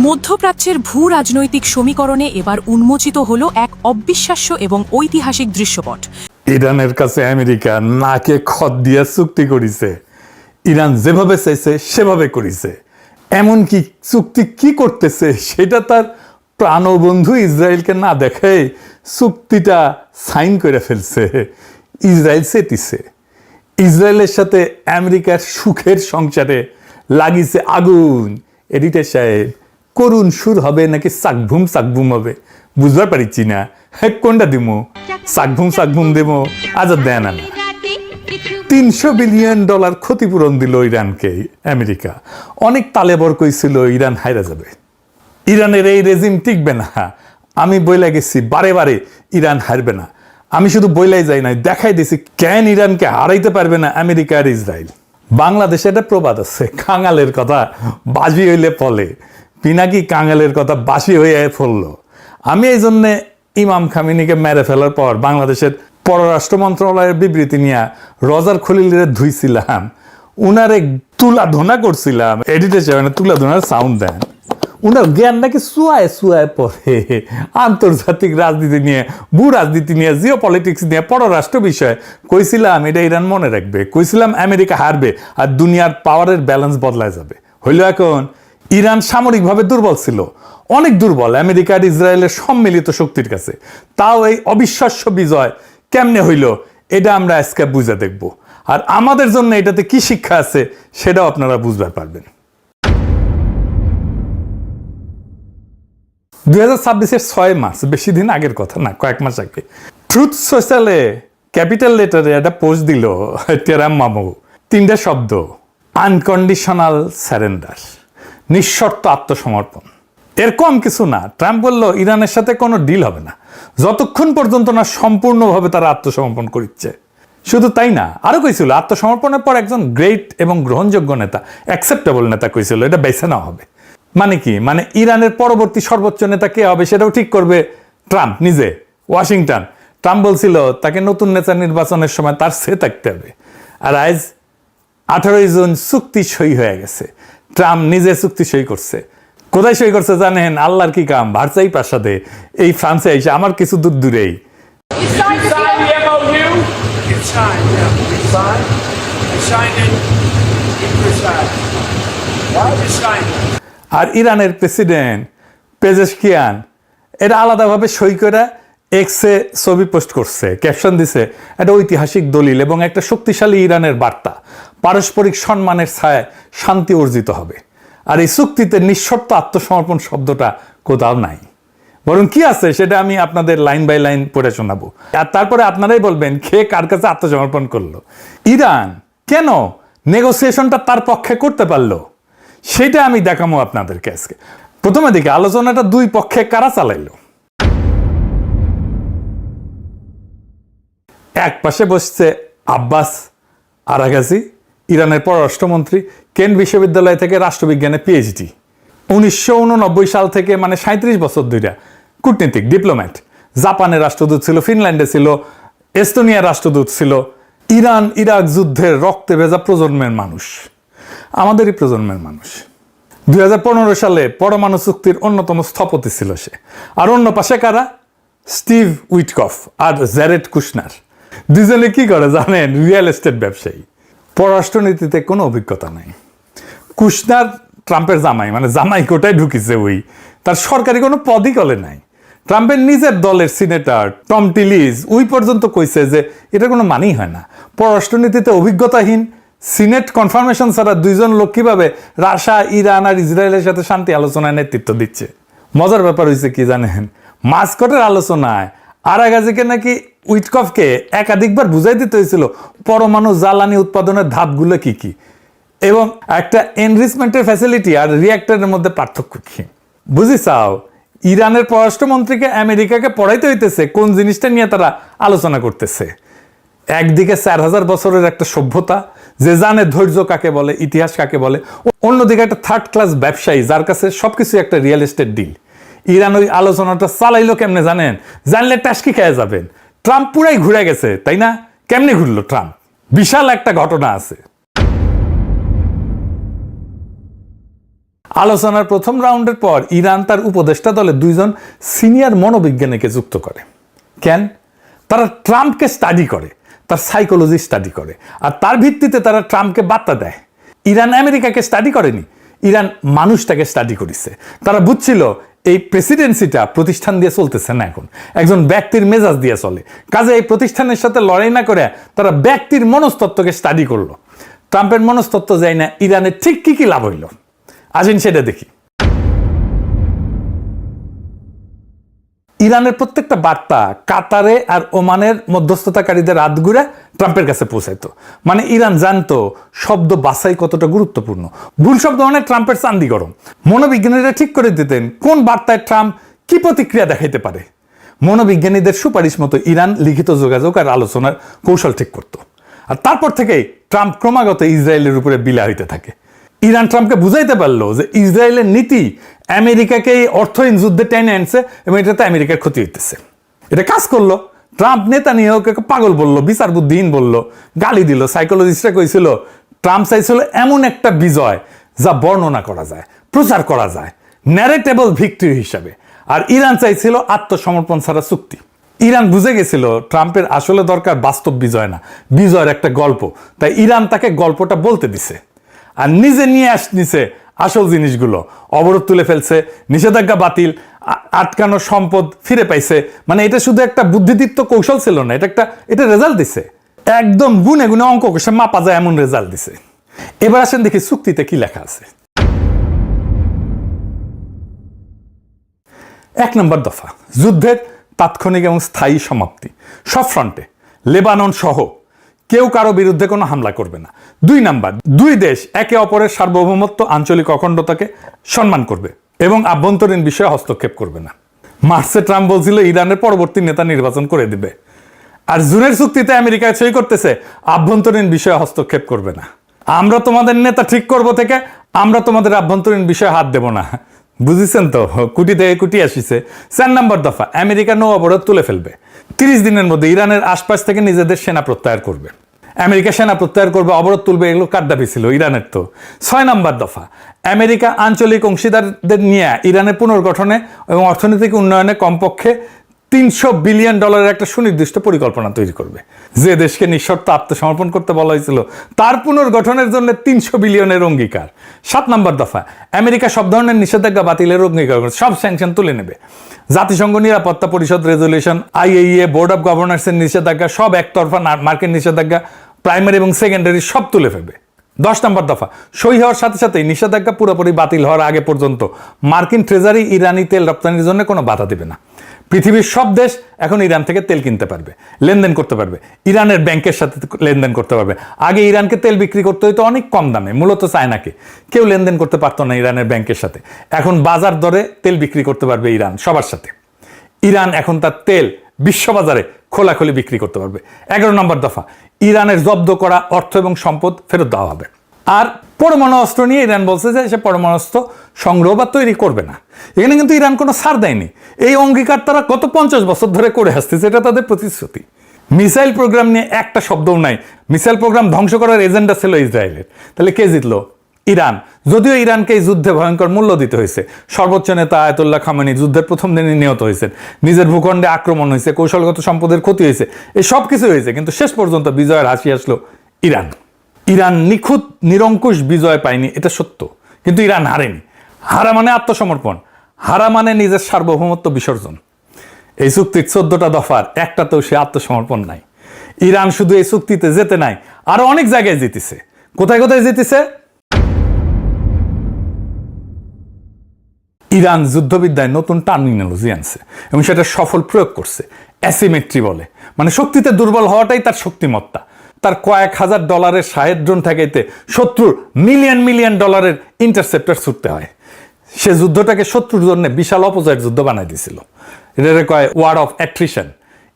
মধ্যপ্রাচ্যের ভূ রাজনৈতিক সমীকরণে এবার উন্মোচিত হলো এক অবিশ্বাস্য এবং ঐতিহাসিক দৃশ্যপট। ইরানের কাছে আমেরিকা নাকে খত দিয়া চুক্তি করেছে। ইরান যেভাবে চাইছে সেভাবে করেছে। এমনকি চুক্তি কি করতেছে সেটা তার প্রাণবন্ধু ইসরায়েলকে না দেখে চুক্তিটা সাইন করে ফেলছে। ইসরায়েল চেতিছে। ইসরায়েলের সাথে আমেরিকার সুখের সংসারে লাগিছে আগুন। এডিটর সাহেব, করুণ সুর হবে নাকি সাকভুম হবে বুঝবার পারিছি না। হ্যাঁ, কোনটা দিমো? সাকভুম দেবো? আজাদ দেয় না। $300 বিলিয়ন ক্ষতিপূরণ দিল ইরানকে আমেরিকা। অনেক তালেবর কইছিল ইরান হাইরা যাবে, ইরানের এই রেজিম টিকবে না। আমি বইলা গেছি বারে বারে ইরান হারবে না। আমি শুধু বইলাই যাই নাই, দেখাই দিছি কেন ইরানকে হারাইতে পারবে না আমেরিকা আর ইসরায়েল। বাংলাদেশে একটা প্রবাদ আছে, কাঙালের কথা বাজি হইলে ফলে, পিনাকি কাঙালের কথা বাসি হয়ে ফললো। আমি এই জন্যে ইমাম খামিনিকে মেরে ফেলার পর বাংলাদেশের পররাষ্ট্র মন্ত্রণালয়ের বিবৃতি নিয়ে রজার খলিলের ধুইছিলাম, উনারে তুলাধনা করছিলাম। এডিটর সাহেব তুলাধনার সাউন্ড দেন। উনার জ্ঞান নাকি চুয়ায় পড়ে আন্তর্জাতিক রাজনীতি নিয়ে, ভূ রাজনীতি নিয়ে, জিও পলিটিক্স নিয়ে, পররাষ্ট্র বিষয়ে। কইছিলাম এটা ইরান মনে রাখবে, কইছিলাম আমেরিকা হারবে আর দুনিয়ার পাওয়ারের ব্যালেন্স বদলায় যাবে। হইল এখন ইরান সামরিকভাবে দুর্বল ছিল, অনেক দুর্বল আমেরিকা আর ইসরায়েলের সম্মিলিত শক্তির কাছে। তাও এই অবিশ্বাস্য বিজয় কেমনে হইল এটা আমরা আজকে বুঝে দেখব। আর আমাদের জন্য এটাতে কি শিক্ষা আছে সেটাও আপনারা বুঝবার পারবেন। 2026-এর 6 মার্চ, বেশি দিন আগের কথা না, কয়েক মাস আগে, ট্রুথ সোশ্যালে ক্যাপিটাল লেটারে একটা পোস্ট দিল টেরাম মামু। 3টা শব্দ, আনকন্ডিশনাল স্যারেন্ডার, নিঃশর্ত আত্মসমর্পণ। এর কম কিছু না। ট্রাম্প বলল ইরানের সাথে কোনো ডিল হবে না যতক্ষণ পর্যন্ত না সম্পূর্ণভাবে তারা আত্মসমর্পণ করছে। শুধু তাই না, আরো কইছিল আত্মসমর্পণের পর একজন গ্রেট এবং গ্রহণযোগ্য নেতা, অ্যাকসেপ্টেবল নেতা কইছিল, এটা বেছে নেওয়া হবে। মানে কি? মানে ইরানের পরবর্তী সর্বোচ্চ নেতা কে হবে সেটাও ঠিক করবে ট্রাম্প নিজে, ওয়াশিংটন। ট্রাম্প বলছিল তাকে নতুন নেতা নির্বাচনের সময় তার সে থাকতে হবে। আর আজ 18 জুন চুক্তি সই হয়ে গেছে। ট্রাম্প নিজে চুক্তি সই করছে। কোথায় সই করছে জানেন? আল্লাহর কি কাম, ভার্সাই প্রাসাদে, এই ফ্রান্সে এসে, আমার কিছু দূর দূরেই। আর ইরানের প্রেসিডেন্ট পেজেশকিয়ান এটা আলাদাভাবে সই করে এক্সে ছবি পোস্ট করছে, ক্যাপশন দিছে একটা ঐতিহাসিক দলিল এবং একটা শক্তিশালী ইরানের বার্তা, পারস্পরিক সম্মানের ছায়ায় শান্তি অর্জিত হবে। আর এই চুক্তিতে নিঃশর্ত আত্মসমর্পণ শব্দটা কোথাও নাই, বরং কি আছে সেটা আমি আপনাদের লাইন বাই লাইন পড়ে শোনাবো। আর তারপরে আপনারাই বলবেন কে কার কাছে আত্মসমর্পণ করলো। ইরান কেন নেগোসিয়েশনটা তার পক্ষে করতে পারলো সেটা আমি দেখাবো আপনাদেরকে আজকে। প্রথমে দিকে আলোচনাটা দুই পক্ষে কারা চালাইলো। এক পাশে বসছে আব্বাস আরাগাজি, ইরানের পররাষ্ট্রমন্ত্রী, কেন্ট বিশ্ববিদ্যালয় থেকে রাষ্ট্রবিজ্ঞানে পিএইচডি, 1989 সাল থেকে, মানে 37 বছর ধরে কূটনীতিক, ডিপ্লোম্যাট। জাপানের রাষ্ট্রদূত ছিল, ফিনল্যান্ডে ছিল, এস্তোনিয়ার রাষ্ট্রদূত ছিল। ইরান ইরাক যুদ্ধের রক্তে ভেজা প্রজন্মের মানুষ, আমাদেরই প্রজন্মের মানুষ। 2015 সালে পরমাণু চুক্তির অন্যতম স্থপতি ছিল সে। আর অন্য পাশে কারা? স্টিভ উইটকফ আর জ্যারেড কুশনার। দুজনে কি করে জানেন? রিয়েল এস্টেট ব্যবসায়ী, পররাষ্ট্রনীতিতে কোনো অভিজ্ঞতা নাই। কুশনার ট্রাম্পের জামাই, মানে জামাই কোটায় ঢুকিছে, ওই তার সরকারি কোনো পদই কলে নাই। ট্রাম্পের নিজের দলের সিনেটর টম টিলিজ ওই পর্যন্ত কইছে যে এটা কোনো মানেই হয় না। পররাষ্ট্রনীতিতে অভিজ্ঞতাহীন, সিনেট কনফার্মেশন ছাড়া দুইজন লোক কিভাবে রাশিয়া, ইরান আর ইসরায়েলের সাথে শান্তি আলোচনায় নেতৃত্ব দিচ্ছে? মজার ব্যাপার হয়েছে কি জানেন? মাস্কটের আলোচনায় আরাগাজিকে নাকি উইটকফকে একাধিকবার বুঝাই দিতে হয়েছিল পরমাণু জ্বালানি উৎপাদনের ধাপগুলো কি কি এবং একটা এনরিচমেন্টের ফ্যাসিলিটি আর রিঅ্যাক্টরের মধ্যে পার্থক্য কি। বুঝি চাও? ইরানের পররাষ্ট্রমন্ত্রীকে আমেরিকাকে পড়াইতে হইতেছে কোন জিনিসটা নিয়ে তারা আলোচনা করতেছে। একদিকে 4000 বছরের একটা সভ্যতা যে জানে ধৈর্য কাকে বলে, ইতিহাস কাকে বলে, অন্যদিকে একটা থার্ড ক্লাস ব্যবসায়ী যার কাছে সবকিছু একটা রিয়েল এস্টেট ডিল। ইরান ওই আলোচনাটা চালাইলো কেমনে জানেন? জানলে টাস্কি খেয়ে যাবেন। ট্রাম্প পুরাই ঘুরে গেছে, তাই না? কেমনে ঘুরলো ট্রাম্প? বিশাল একটা ঘটনা আছে। আলোচনার প্রথম রাউন্ডের পর ইরান তার উপদেষ্টা দলে 2 জন সিনিয়র মনোবিজ্ঞানীকে যুক্ত করে। কেন? তারা ট্রাম্পকে স্টাডি করে, তার সাইকোলজি স্টাডি করে, আর তার ভিত্তিতে তারা ট্রাম্পকে বার্তা দেয়। ইরান আমেরিকাকে স্টাডি করেনি, ইরান মানুষটাকে স্টাডি করেছে। তারা বুঝছিল এই প্রেসিডেন্সিটা প্রতিষ্ঠান দিয়ে চলতেছে না, এখন একজন ব্যক্তির মেজাজ দিয়ে চলে। কাজে এই প্রতিষ্ঠানের সাথে লড়াই না করে তারা ব্যক্তির মনস্তত্ত্বকে স্টাডি করলো। ট্রাম্পের মনস্তত্ত্ব যায় না, ইরানের ঠিক কি কি লাভ হইল আসেন সেটা দেখি। ইরানের প্রত্যেকটা বার্তা কাতারে আর ওমানের মধ্যস্থতাকারীদের আধগুড়ে ট্রাম্পের কাছে পৌঁছাইতো। মানে ইরান জানতো শব্দ বাছাই কতটা গুরুত্বপূর্ণ। ভুল শব্দ মানে ট্রাম্পের চান্দি গরম। মনোবিজ্ঞানীরা ঠিক করে দিতেন কোন বার্তায় ট্রাম্প কি প্রতিক্রিয়া দেখাইতে পারে। মনোবিজ্ঞানীদের সুপারিশ মতো ইরান লিখিত যোগাযোগ আর আলোচনার কৌশল ঠিক করত। আর তারপর থেকেই ট্রাম্প ক্রমাগত ইসরায়েলের উপরে বিলা হইতে থাকে। ইরান ট্রাম্পকে বুঝাইতে পারলো যে ইসরায়েলের নীতি আমেরিকাকে অর্থহীন যুদ্ধে টেনে আনছে এবং এটাতে আমেরিকার ক্ষতি হইতেছে। এটা কাজ করলো। ট্রাম্প নেতানিয়াহুকে পাগল বললো, বিচার বুদ্ধিহীন বললো, গালি দিল। সাইকোলজিস্টরা কইছিল ট্রাম্প চাইছিল এমন একটা বিজয় যা বর্ণনা করা যায়, প্রচার করা যায়, ন্যারেটেবল ভিক্টরি হিসাবে। আর ইরান চাইছিল আত্মসমর্পণ ছাড়া চুক্তি। ইরান বুঝে গেছিল ট্রাম্পের আসলে দরকার বাস্তব বিজয় না, বিজয়ের একটা গল্প। তাই ইরান তাকে গল্পটা বলতে দিছে আর নিজে নিয়ে নিছে আসল জিনিসগুলো। অবরোধ তুলে ফেলছে, নিষেধাজ্ঞা বাতিল, আটকানো সম্পদ ফিরে পাইছে। মানে এটা শুধু একটা বুদ্ধিদীপ্ত কৌশল ছিল না, এটা রেজাল্ট দিছে। একদম গুনে গুনে অঙ্ক কষে মাপা যায় এমন রেজাল্ট দিছে। এবার আসেন দেখি চুক্তিতে কি লেখা আছে। 1 নম্বর দফা, যুদ্ধের তাৎক্ষণিক এবং স্থায়ী সমাপ্তি সব ফ্রন্টে, লেবানন সহ কেউ কারো বিরুদ্ধে কোনো হামলা করবে না। 2 নাম্বার, 2 দেশ একে অপরের সার্বভৌমত্ব, আঞ্চলিক অখণ্ডতাকে সম্মান করবে এবং আভ্যন্তরীণ বিষয়ে হস্তক্ষেপ করবে না। মার্চে ট্রাম্প বলছিল ইরানের পরবর্তী নেতা নির্বাচন করে দিবে। আর জুনের চুক্তিতে আমেরিকা সই করতেছে আভ্যন্তরীণ বিষয়ে হস্তক্ষেপ করবে না। আমরা তোমাদের নেতা ঠিক করব থেকে আমরা তোমাদের আভ্যন্তরীণ বিষয়ে হাত দেব না। বুঝেছেন তো, কুটি থেকে কুটি আসিছে। 4 নম্বর দফা, আমেরিকা নৌ অবরোধ তুলে ফেলবে। 30 দিনের মধ্যে ইরানের আশপাশ থেকে নিজেদের সেনা প্রত্যাহার করবে। আমেরিকা সেনা প্রত্যাহার করবে, অবরোধ তুলবে, এগুলো কার দাবি ছিল? ইরানের তো। 6 নম্বর দফা, আমেরিকা আঞ্চলিক অংশীদারদের নিয়ে ইরানের পুনর্গঠনে এবং অর্থনৈতিক উন্নয়নে কমপক্ষে $300 বিলিয়ন একটা সুনির্দিষ্ট পরিকল্পনা তৈরি করবে। যে দেশকে নিঃশর্ত আত্মসমর্পণ করতে বলা হয়েছিল তার পুনর্গঠনের জন্য 300 বিলিয়নের অঙ্গীকার। 7 নম্বর দফা, আমেরিকা সব ধরনের নিষেধাজ্ঞা বাতিলের অঙ্গীকার করে, সব স্যাংশন তুলে নেবে। জাতিসংঘ নিরাপত্তা পরিষদ রেজলিউশন, IAEA, বোর্ড অফ গভর্নর্সের নিষেধাজ্ঞা, সব একতরফা মার্কিন নিষেধাজ্ঞা, প্রাইমারি এবং সেকেন্ডারি সব তুলে ফেলবে। 10 নম্বর দফা, সই হওয়ার সাথে সাথেই নিষেধাজ্ঞা পুরোপুরি বাতিল হওয়ার আগে পর্যন্ত মার্কিন ট্রেজারি ইরানি তেল রপ্তানির জন্য কোনো বাধা দেবে না। পৃথিবীর সব দেশ এখন ইরান থেকে তেল কিনতে পারবে, লেনদেন করতে পারবে, ইরানের ব্যাংকের সাথে লেনদেন করতে পারবে। আগে ইরানকে তেল বিক্রি করতে হইতো অনেক কম দামে, মূলত চায়নাকে। কেউ লেনদেন করতে পারতো না ইরানের ব্যাংকের সাথে। এখন বাজার দরে তেল বিক্রি করতে পারবে ইরান সবার সাথে। ইরান এখন তার তেল বিশ্ববাজারে খোলাখুলি বিক্রি করতে পারবে। 11 নম্বর দফা, ইরানের জব্দ করা অর্থ এবং সম্পদ ফেরত দেওয়া হবে। আর পরমাণু অস্ত্র নিয়ে ইরান বলছে যে সে পরমাণু অস্ত্র সংগ্রহ বা তৈরি করবে না। এখানে কিন্তু ইরান কোনো ছাড় দেয়নি। এই অঙ্গীকার তারা গত 50 বছর ধরে করে আসতেছে, এটা তাদের প্রতিশ্রুতি। মিসাইল প্রোগ্রাম নিয়ে একটা শব্দও নাই। মিসাইল প্রোগ্রাম ধ্বংস করার এজেন্ডা ছিল ইসরায়েলের। তাহলে কে জিতলো? ইরান। যদিও ইরানকে এই যুদ্ধে ভয়ঙ্কর মূল্য দিতে হয়েছে। সর্বোচ্চ নেতা আয়াতুল্লাহ খামেনি যুদ্ধের প্রথম দিনে নিহত হয়েছেন, নিজের ভূখণ্ডে আক্রমণ হয়েছে, কৌশলগত সম্পদের ক্ষতি হয়েছে, এই সব কিছু হয়েছে, কিন্তু শেষ পর্যন্ত বিজয়ের হাসি আসলো ইরান। ইরান নিখুঁত নিরঙ্কুশ বিজয় পায়নি, এটা সত্য, কিন্তু ইরান হারেনি। হারা মানে আত্মসমর্পণ, হারা মানে নিজের সার্বভৌমত্ব বিসর্জন। এই চুক্তির 14টা দফার একটাতেও সে আত্মসমর্পণ নাই। ইরান শুধু এই চুক্তিতে যেতে নাই, আরো অনেক জায়গায় জিতেছে। কোথায় কোথায় জিতেছে? ইরান যুদ্ধবিদ্যায় নতুন টার্মিনোলজি আনছে এবং সেটা সফল প্রয়োগ করছে। অ্যাসিমেট্রি বলে, মানে শক্তিতে দুর্বল হওয়াটাই তার শক্তিমত্তা। তার কয়েক হাজার ডলারের সাহেব ড্রোন ঠেকাইতে শত্রুর মিলিয়ন মিলিয়ন ডলারের ইন্টারসেপ্টর ছুটতে হয়। সে যুদ্ধটাকে শত্রুর জন্য বিশাল অপজয়ের যুদ্ধ বানাই দিয়েছিল। এটাকে কয় ওয়ার অফ অ্যাট্রিশন।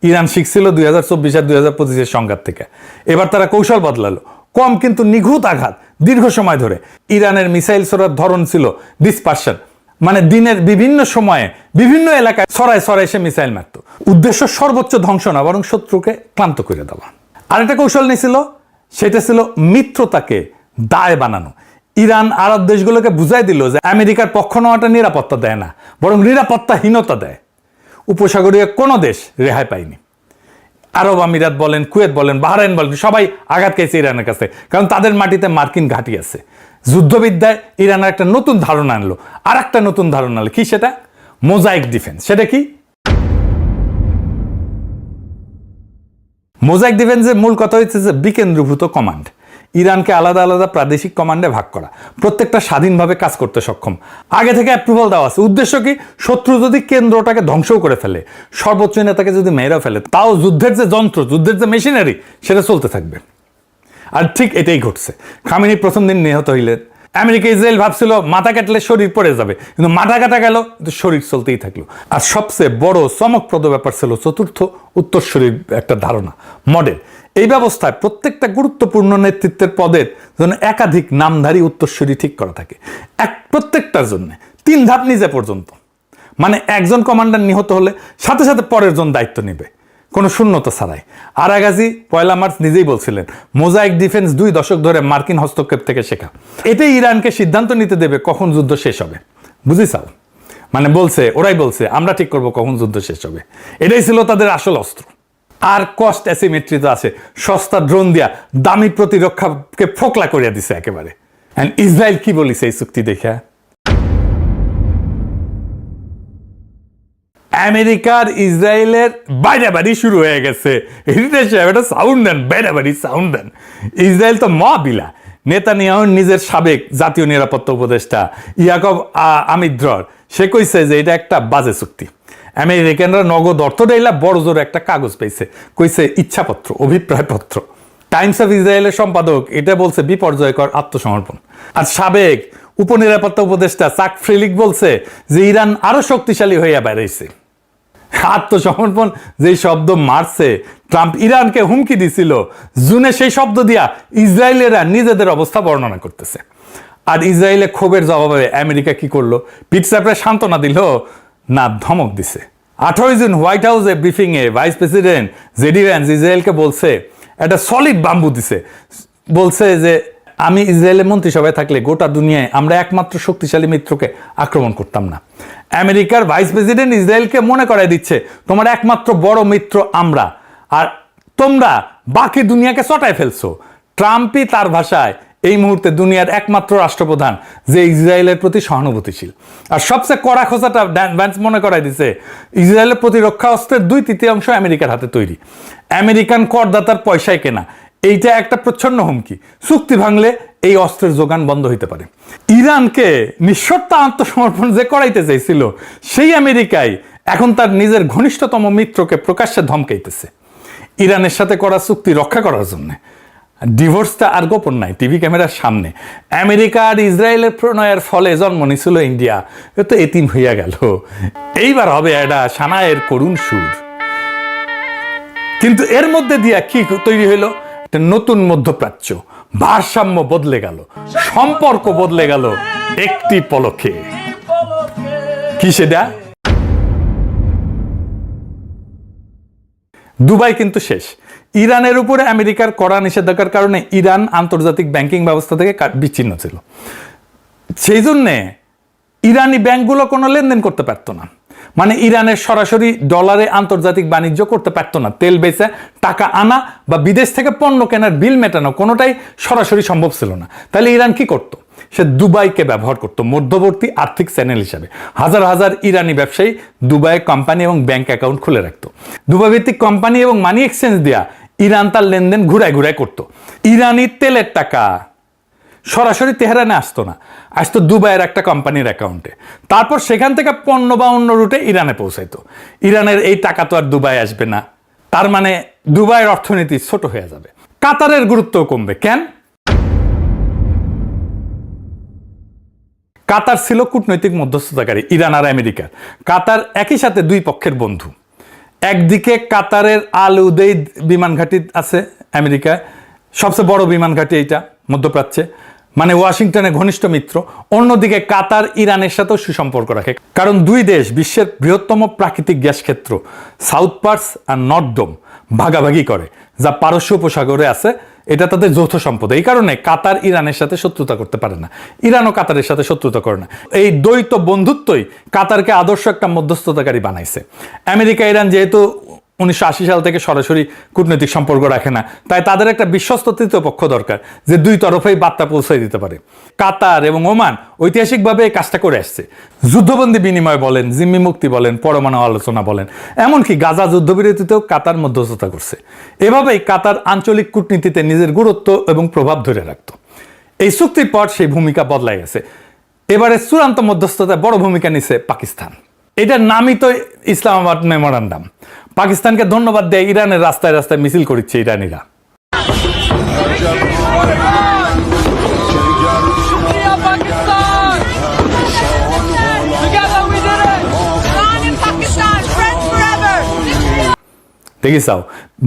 ইরান শিখছিল 2024 আর 2025 সংঘাত থেকে। এবার তারা কৌশল বদলালো, কম কিন্তু নিখুঁত আঘাত দীর্ঘ সময় ধরে। ইরানের মিসাইল ছোড়ার ধরন ছিল ডিসপারশন, মানে দিনের বিভিন্ন সময়ে বিভিন্ন এলাকায় ছড়ায় ছড়ায় সে মিসাইল মারত। উদ্দেশ্য সর্বোচ্চ ধ্বংস না, বরং শত্রুকে ক্লান্ত করে দেওয়া। আরেকটা কৌশল নিয়েছিল, সেটা ছিল মিত্রতাকে দায় বানানো। ইরান আরব দেশগুলোকে বুঝাই দিল যে আমেরিকার পক্ষ নেওয়াটা নিরাপত্তা দেয় না, বরং নিরাপত্তাহীনতা দেয়। উপসাগরীয় কোনো দেশ রেহাই পায়নি। আরব আমিরাত বলেন, কুয়েত বলেন, বাহরাইন বলেন, সবাই আঘাত খেয়েছে ইরানের কাছে, কারণ তাদের মাটিতে মার্কিন ঘাঁটি আছে। যুদ্ধবিদ্যায় ইরানের একটা নতুন ধারণা আনলো, আর একটা নতুন ধারণা আনলো, কি সেটা? Mosaic defence. সেটা কি? মোজাইক ডিফেন্সের মূল কথা হচ্ছে যে বিকেন্দ্রীভূত কমান্ড। ইরানকে আলাদা আলাদা প্রাদেশিক কমান্ডে ভাগ করা, প্রত্যেকটা স্বাধীনভাবে কাজ করতে সক্ষম, আগে থেকে অ্যাপ্রুভাল দেওয়া আছে। উদ্দেশ্য কি? শত্রু যদি কেন্দ্রটাকে ধ্বংসও করে ফেলে, সর্বোচ্চ নেতাকে যদি মেয়েরা ফেলে, তাও যুদ্ধের যে যন্ত্র, যুদ্ধের যে মেশিনারি, সেটা চলতে থাকবে। আর ঠিক এটাই ঘটছে। খামেনি প্রথম দিন নিহত হইলেন। আমেরিকা ইসরায়েল ভাবছিল মাথা কাটলে শরীর পড়ে যাবে, কিন্তু মাথা কাটা গেল, কিন্তু শরীর চলতেই থাকলো। আর সবচেয়ে বড় চমকপ্রদ ব্যাপার ছিল চতুর্থ উত্তরসূরির একটা ধারণা, মডেল। এই ব্যবস্থায় প্রত্যেকটা গুরুত্বপূর্ণ নেতৃত্বের পদের জন্য একাধিক নামধারী উত্তরসূরি ঠিক করা থাকে, প্রত্যেকটার জন্য 3 ধাপ নিজে পর্যন্ত। মানে একজন কমান্ডার নিহত হলে সাথে সাথে পরের জন দায়িত্ব নেবে, কোনো শূন্যতা ছাড়াই। আরাগাজি 1 মার্চ নিজেই বলছিলেন, মোজাইক ডিফেন্স 2 দশক ধরে মার্কিন হস্তক্ষেপ থেকে শেখা। এটাই ইরানকে সিদ্ধান্ত নিতে দেবে কখন যুদ্ধ শেষ হবে। বুঝিসাও? মানে বলছে, ওরাই বলছে, আমরা ঠিক করবো কখন যুদ্ধ শেষ হবে। এটাই ছিল তাদের আসল অস্ত্র। আর কস্ট অ্যাসিমেট্রি তো আছে, সস্তা ড্রোন দিয়া দামি প্রতিরক্ষাকে ফোকলা করিয়া দিছে একেবারে। এন্ড ইসরায়েল কি বলিছে এই চুক্তি দেখা? আমেরিকার ইসরায়েলের বাইরাবাড়ি শুরু হয়ে গেছে। এটা সাউন্ড দেন, বাইরাবাড়ি সাউন্ড দেন। ইসরায়েল তো মহাবিলা। নেতানিয়াহুর নিজের সাবেক জাতীয় নিরাপত্তা উপদেষ্টা ইয়াকব আমিদ্রর, সে কইছে যে এটা একটা বাজে চুক্তি। আমেরিকানরা নগদ অর্থ দেইলা বড় জোর একটা কাগজ পেয়েছে, কইছে ইচ্ছাপত্র, অভিপ্রায়পত্র। টাইমস অফ ইসরায়েলের সম্পাদক এটা বলছে বিপর্যয়কর আত্মসমর্পণ। আর সাবেক উপনিরাপত্তা উপদেষ্টা চাক ফ্রিলিক বলছে যে ইরান আরো শক্তিশালী হইয়া বেড়াইছে। আত্মসমর্পণ যেই শব্দ মারছে, ট্রাম্প ইরানকে হুমকি দিছিল জুনে, সেই শব্দ দিয়া ইসরায়েলেরা নিজেদের অবস্থা বর্ণনা করতেছে। আর ইসরায়েলে ক্ষোভের জবাবে আমেরিকা কি করলো? পিঠ চাপড়ে সান্ত্বনা দিল না ধমক দিছে। 18 জুন হোয়াইট হাউসে ব্রিফিং এ ভাইস প্রেসিডেন্ট জেডি ভ্যান্স ইসরায়েলকে বলছে, একটা সলিড বাম্বু দিছে, বলছে যে আমি ইসরায়েলের মন্ত্রিসভায় থাকলে গোটা দুনিয়ায় আমরা একমাত্র শক্তিশালী মিত্রকে আক্রমণ করতাম না। আমেরিকার ভাইস প্রেসিডেন্ট ইসরায়েলকে মনে করাই দিচ্ছে, তোমার একমাত্র বড় মিত্র আমরা, আর তোমরা বাকি দুনিয়াকে চটায় ফেলছো। ট্রাম্পই তার ভাষায় এই মুহূর্তে দুনিয়ার একমাত্র রাষ্ট্রপ্রধান যে ইসরায়েলের প্রতি সহানুভূতিশীল। আর সবচেয়ে কড়া খোঁচাটা ভ্যান্স মনে করাই দিছে, ইসরায়েলের প্রতিরক্ষা অস্ত্রের 2/3 আমেরিকার হাতে তৈরি, আমেরিকান করদাতার পয়সায় কেনা। এইটা একটা প্রচ্ছন্ন হুমকি। চুক্তি ভাঙলে এই অস্ত্রের যোগান বন্ধ হইতে পারে। ইরানকে নিঃশর্ত আত্মসমর্পণ যে করাইতে চাইছিল, সেই আমেরিকাই এখন তার নিজের ঘনিষ্ঠতম মিত্রকে প্রকাশ্যে ধমকাইতেছে ইরানের সাথে করা চুক্তি রক্ষা করার জন্য। ডিভোর্সটা আর গোপন নাই, টিভি ক্যামেরার সামনে। আমেরিকা আর ইসরায়েলের প্রণয়ের ফলে জন্ম নিছিল ইন্ডিয়া, এ তো এতিম হইয়া গেল। এইবার হবে এটা সানায়ের করুণ সুর। কিন্তু এর মধ্যে দিয়া কি তৈরি হইল? একটা নতুন মধ্যপ্রাচ্য। ভারসাম্য বদলে গেল, সম্পর্ক বদলে গেল একটি পলকে। কি সেটা? দুবাই কিন্তু শেষ। ইরানের উপরে আমেরিকার কড়া নিষেধাজ্ঞার কারণে ইরান আন্তর্জাতিক ব্যাংকিং ব্যবস্থা থেকে বিচ্ছিন্ন ছিল। সেই জন্যে ইরানি ব্যাংকগুলো কোনো লেনদেন করতে পারতো না। মানে ইরানের সরাসরি ডলারে আন্তর্জাতিক বাণিজ্য করতে পারতো না। তেল বেচে টাকা আনা বা বিদেশ থেকে পণ্য কেনার বিল মেটানো কোনোটাই সরাসরি সম্ভব ছিল না। তাহলে ইরান কি করতো? সে দুবাইকে ব্যবহার করতো মধ্যবর্তী আর্থিক চ্যানেল হিসাবে। হাজার হাজার ইরানি ব্যবসায়ী দুবাইয়ে কোম্পানি এবং ব্যাংক অ্যাকাউন্ট খুলে রাখতো। দুবাই ভিত্তিক কোম্পানি এবং মানি এক্সচেঞ্জ দেয়া ইরান তার লেনদেন ঘুরায় ঘুরায় করতো। ইরানি তেলের টাকা সরাসরি তেহরানে আসতো না, আসতো দুবাইয়ের একটা কোম্পানির অ্যাকাউন্টে। তারপর সেখান থেকে পণ্য বা অন্য রুটে ইরানে পৌঁছাইতো। ইরানের এই টাকা তো আর দুবাই আসবে না, তার মানে দুবাইয়ের অর্থনীতি ছোট হয়ে যাবে। কাতারের গুরুত্বও কমবে। কেন? কাতার ছিল কূটনৈতিক মধ্যস্থতাকারী ইরান আর আমেরিকার। কাতার একই সাথে দুই পক্ষের বন্ধু। একদিকে কাতারের আল উদেইদ বিমান ঘাঁটি আছে আমেরিকায়, সবচেয়ে বড় বিমান ঘাঁটি এইটা মধ্যপ্রাচ্যে, মানে ওয়াশিংটনের ঘনিষ্ঠ মিত্র। অন্যদিকে কাতার ইরানের সাথেও সুসম্পর্ক রাখে, কারণ দুই দেশ বিশ্বের বৃহত্তম প্রাকৃতিক গ্যাস ক্ষেত্র সাউথ পার্স আর নর্থ ডোম ভাগাভাগি করে, যা পারস্য উপসাগরে আছে এটা তাদের যৌথ সম্পদ। এই কারণে কাতার ইরানের সাথে শত্রুতা করতে পারে না, ইরানও কাতারের সাথে শত্রুতা করে না। এই দ্বৈত বন্ধুত্বই কাতারকে আদর্শ একটা মধ্যস্থতাকারী বানাইছে। আমেরিকা ইরান যেহেতু 1980 সাল থেকে সরাসরি কূটনৈতিক সম্পর্ক রাখে না, তাই তাদের একটা বিশ্বস্ত তৃতীয় পক্ষ দরকার যে দুই তরফেই বার্তা পৌঁছে দিতে পারে। কাতার এবং ওমান ঐতিহাসিকভাবে এই কাজটা করে আসছে। যুদ্ধবন্দী বিনিময় বলেন, জিম্মি মুক্তি বলেন, পরমাণু আলোচনা বলেন, এমনকি গাজা যুদ্ধবিরতিতেও কাতার মধ্যস্থতা করছে। এভাবেই কাতার আঞ্চলিক কূটনীতিতে নিজের গুরুত্ব এবং প্রভাব ধরে রাখত। এই চুক্তির পর সেই ভূমিকা বদলাই গেছে। এবারে চূড়ান্ত মধ্যস্থতায় বড় ভূমিকা নিছে পাকিস্তান। এটার নামই তো ইসলামাবাদ মেমোরান্ডাম। পাকিস্তানকে ধন্যবাদ দেয় ইরানের রাস্তায় রাস্তায় মিছিল করছে ইরানিরা। দেখিসাও,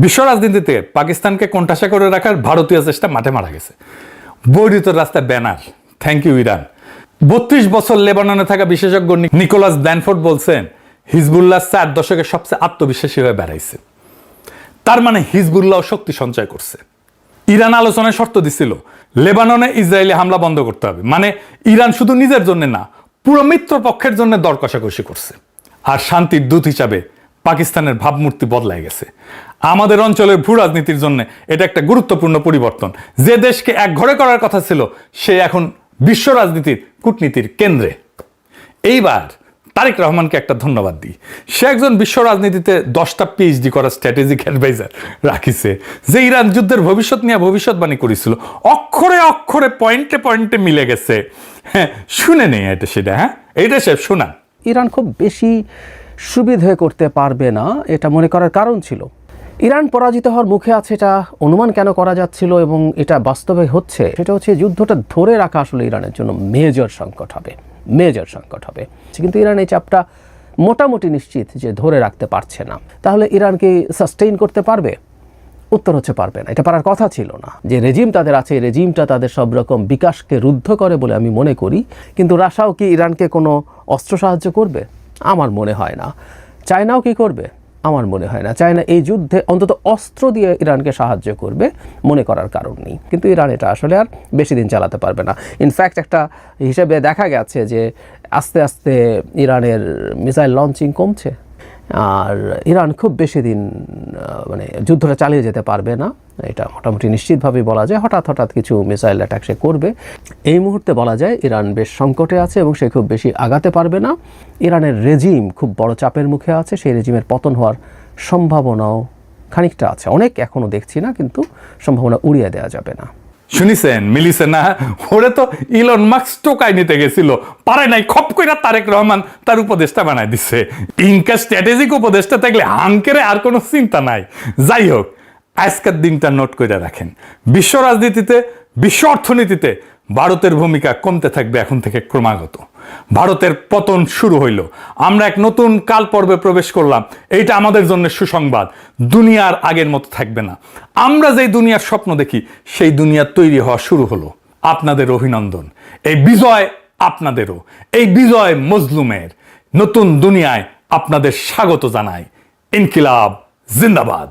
বিশ্ব রাজনীতিতে পাকিস্তানকে কোণঠাসা করে রাখার ভারতীয় চেষ্টা মাঠে মারা গেছে। বৈরিত রাস্তায় ব্যানার, থ্যাংক ইউ ইরান। 32 বছর লেবাননে থাকা বিশেষজ্ঞ নিকোলাস ব্ল্যানফোর্ড বলছেন হিজবুল্লাহ 4 দশকের সবচেয়ে আত্মবিশ্বাসী হয়ে বেড়াইছে। তার মানে হিজবুল্লাহ শক্তি সঞ্চয় করছে। ইরান আলোচনায় শর্ত দিছিল লেবাননে ইসরায়েলি হামলা বন্ধ করতে হবে। মানে ইরান শুধু নিজের জন্য না, পুরো মিত্র পক্ষের জন্য দর কষাকষি করছে। আর শান্তির দূত হিসাবে পাকিস্তানের ভাবমূর্তি বদলাই গেছে। আমাদের অঞ্চলের ভূ রাজনীতির জন্য এটা একটা গুরুত্বপূর্ণ পরিবর্তন। যে দেশকে এক ঘরে করার কথা ছিল, সে এখন বিশ্ব রাজনীতির কূটনীতির কেন্দ্রে। এইবার তারেক রহমানকে একটা ধন্যবাদ দিই। সে একজন বিশ্ব রাজনীতিতে 10টা PhD করা স্ট্র্যাটেজিক অ্যাডভাইজার রাখিছে, যে ইরান যুদ্ধের ভবিষ্যৎ নিয়ে ভবিষ্যৎবাণী করেছিল। অক্ষরে অক্ষরে পয়েন্টে পয়েন্টে মিলে গেছে। হ্যাঁ, শুনে নেই এটা সেটা। হ্যাঁ, এইটা সে শোনান। ইরান খুব বেশি সুবিধে করতে পারবে না, এটা মনে করার কারণ ছিল ইরান পরাজিত হওয়ার মুখে আছে। এটা অনুমান কেন করা যাচ্ছিল এবং এটা বাস্তবে হচ্ছে, সেটা হচ্ছে যুদ্ধটা ধরে রাখা আসলে ইরানের জন্য মেজর সংকট হবে। কিন্তু ইরান এই চাপটা মোটামুটি নিশ্চিত যে ধরে রাখতে পারছে না। তাহলে ইরান কি সাস্টেইন করতে পারবে? উত্তর হচ্ছে পারবে না। এটা পারার কথা ছিল না। যে রেজিম তাদের আছে, এই রেজিমটা তাদের সব রকম বিকাশকে রুদ্ধ করে বলে আমি মনে করি। কিন্তু রাশিয়াও কি ইরানকে কোনো অস্ত্র সাহায্য করবে? আমার মনে হয় না। চায়নাও কি করবে? আমার মনে হয় না। চায়না এই যুদ্ধে অন্তত অস্ত্র দিয়ে ইরানকে সাহায্য করবে মনে করার কারণ নেই। কিন্তু ইরান এটা আসলে আর বেশি দিন চালাতে পারবে না। ইনফ্যাক্ট একটা হিসেবে দেখা গেছে যে আস্তে আস্তে ইরানের মিসাইল লঞ্চিং কমছে, আর ইরান খুব বেশি দিন মানে যুদ্ধটা চালিয়ে যেতে পারবে না। এটা মোটামুটি নিশ্চিতভাবেই বলা যায়। হঠাৎ কিছু মিসাইল অ্যাটাক সে করবে। এই মুহূর্তে বলা যায় ইরান বেশ সংকটে আছে এবং সে খুব বেশি আগাতে পারবে না। ইরানের রেজিম খুব বড় চাপের মুখে আছে। সেই রেজিমের পতন হওয়ার সম্ভাবনাও খানিকটা আছে, অনেক এখনও দেখছি না, কিন্তু সম্ভাবনা উড়িয়ে দেওয়া যাবে না। শুনিছেন, মিলিছে না? ওরে তো ইলন মাস্ক টোকাই নিতে গেছিল, পারে নাই, খপ কইরা তারেক রহমান তার উপদেষ্টা বানায় দিচ্ছে। ইনকা স্ট্র্যাটেজিক উপদেষ্টা থাকলে হাঙ্কেরে আর কোনো চিন্তা নাই। যাই হোক, আজকের দিনটা নোট করে রাখেন। বিশ্ব রাজনীতিতে, বিশ্ব অর্থনীতিতে ভারতের ভূমিকা কমতে থাকবে এখন থেকে ক্রমাগত। ভারতের পতন শুরু হইল, আমরা এক নতুন কাল পর্বে প্রবেশ করলাম। এইটা আমাদের জন্য সুসংবাদ। দুনিয়ার আগের মতো থাকবে না। আমরা যেই দুনিয়ার স্বপ্ন দেখি, সেই দুনিয়া তৈরি হওয়া শুরু হলো। আপনাদের অভিনন্দন। এই বিজয় আপনাদেরও, এই বিজয় মজলুমের। নতুন দুনিয়ায় আপনাদের স্বাগত জানাই। ইনকিলাব জিন্দাবাদ।